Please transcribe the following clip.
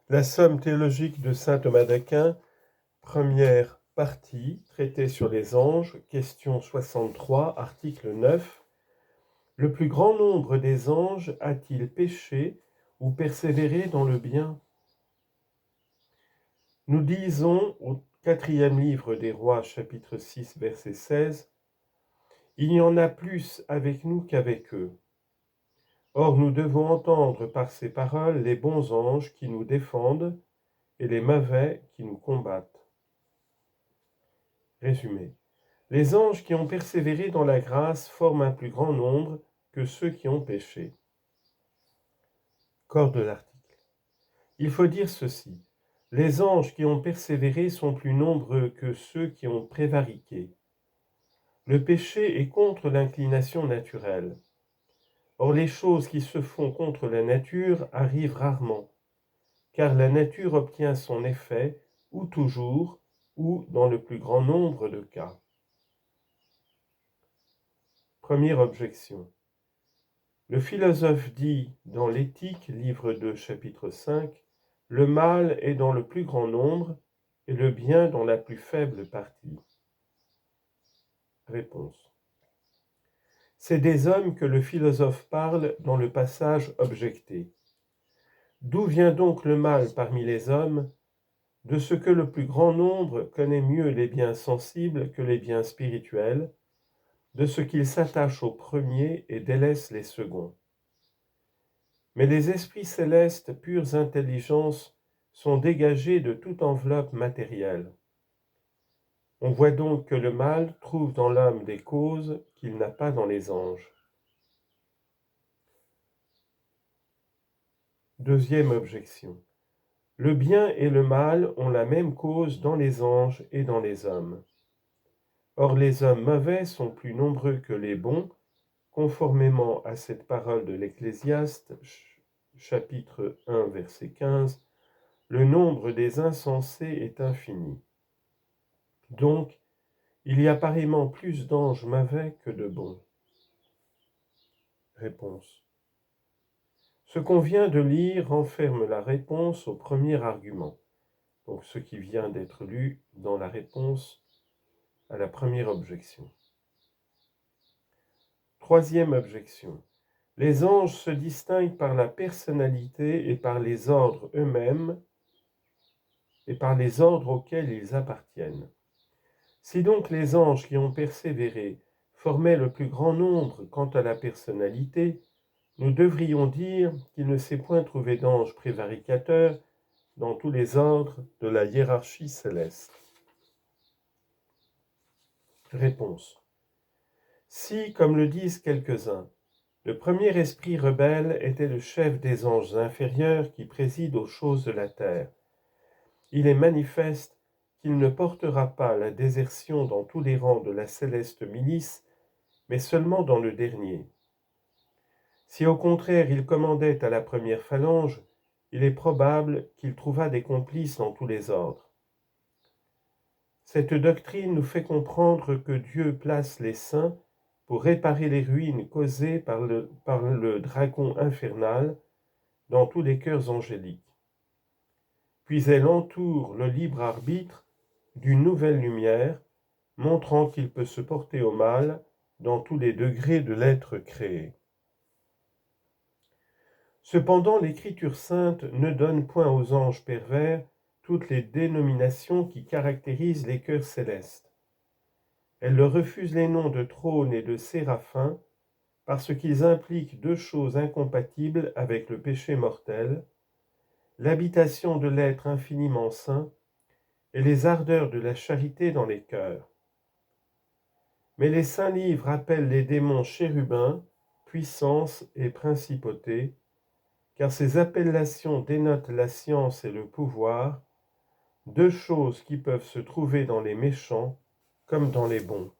La somme théologique de saint Thomas d'Aquin, première partie, traité sur les anges, question 63, article 9. Le plus grand nombre des anges a-t-il péché ou persévéré dans le bien? Nous disons au 4e livre des Rois, chapitre 6, verset 16, « Il y en a plus avec nous qu'avec eux. Or nous devons entendre par ces paroles les bons anges qui nous défendent et les mauvais qui nous combattent. » Résumé. Les anges qui ont persévéré dans la grâce forment un plus grand nombre que ceux qui ont péché. Corps de l'article. Il faut dire ceci. Les anges qui ont persévéré sont plus nombreux que ceux qui ont prévariqué. Le péché est contre l'inclination naturelle. Or les choses qui se font contre la nature arrivent rarement, car la nature obtient son effet ou toujours, ou dans le plus grand nombre de cas. Première objection. Le philosophe dit dans l'Éthique, livre 2, chapitre 5, « Le mal est dans le plus grand nombre et le bien dans la plus faible partie. » Réponse. C'est des hommes que le philosophe parle dans le passage objecté. D'où vient donc le mal parmi les hommes? De ce que le plus grand nombre connaît mieux les biens sensibles que les biens spirituels, de ce qu'il s'attache aux premiers et délaisse les seconds. Mais les esprits célestes, pures intelligences, sont dégagés de toute enveloppe matérielle. On voit donc que le mal trouve dans l'homme des causes qu'il n'a pas dans les anges. Deuxième objection. Le bien et le mal ont la même cause dans les anges et dans les hommes. Or les hommes mauvais sont plus nombreux que les bons, conformément à cette parole de l'Ecclésiaste, chapitre 1, verset 15, « Le nombre des insensés est infini. » Donc, il y a pareillement plus d'anges mauvais que de bons. Réponse. Ce qu'on vient de lire renferme la réponse au premier argument, donc ce qui vient d'être lu dans la réponse à la première objection. Troisième objection. Les anges se distinguent par la personnalité et par les ordres eux-mêmes et par les ordres auxquels ils appartiennent. Si donc les anges qui ont persévéré formaient le plus grand nombre quant à la personnalité, nous devrions dire qu'il ne s'est point trouvé d'anges prévaricateurs dans tous les ordres de la hiérarchie céleste. Réponse. Si, comme le disent quelques-uns, le premier esprit rebelle était le chef des anges inférieurs qui préside aux choses de la terre, il est manifeste qu'il ne portera pas la désertion dans tous les rangs de la céleste milice, mais seulement dans le dernier. Si au contraire il commandait à la première phalange, il est probable qu'il trouva des complices dans tous les ordres. Cette doctrine nous fait comprendre que Dieu place les saints pour réparer les ruines causées par le dragon infernal dans tous les cœurs angéliques. Puis elle entoure le libre arbitre d'une nouvelle lumière, montrant qu'il peut se porter au mal dans tous les degrés de l'être créé. Cependant, l'Écriture sainte ne donne point aux anges pervers toutes les dénominations qui caractérisent les cœurs célestes. Elle leur refuse les noms de trône et de séraphin parce qu'ils impliquent deux choses incompatibles avec le péché mortel, l'habitation de l'être infiniment saint et les ardeurs de la charité dans les cœurs. Mais les saints livres appellent les démons chérubins, puissance et principauté, car ces appellations dénotent la science et le pouvoir, deux choses qui peuvent se trouver dans les méchants comme dans les bons.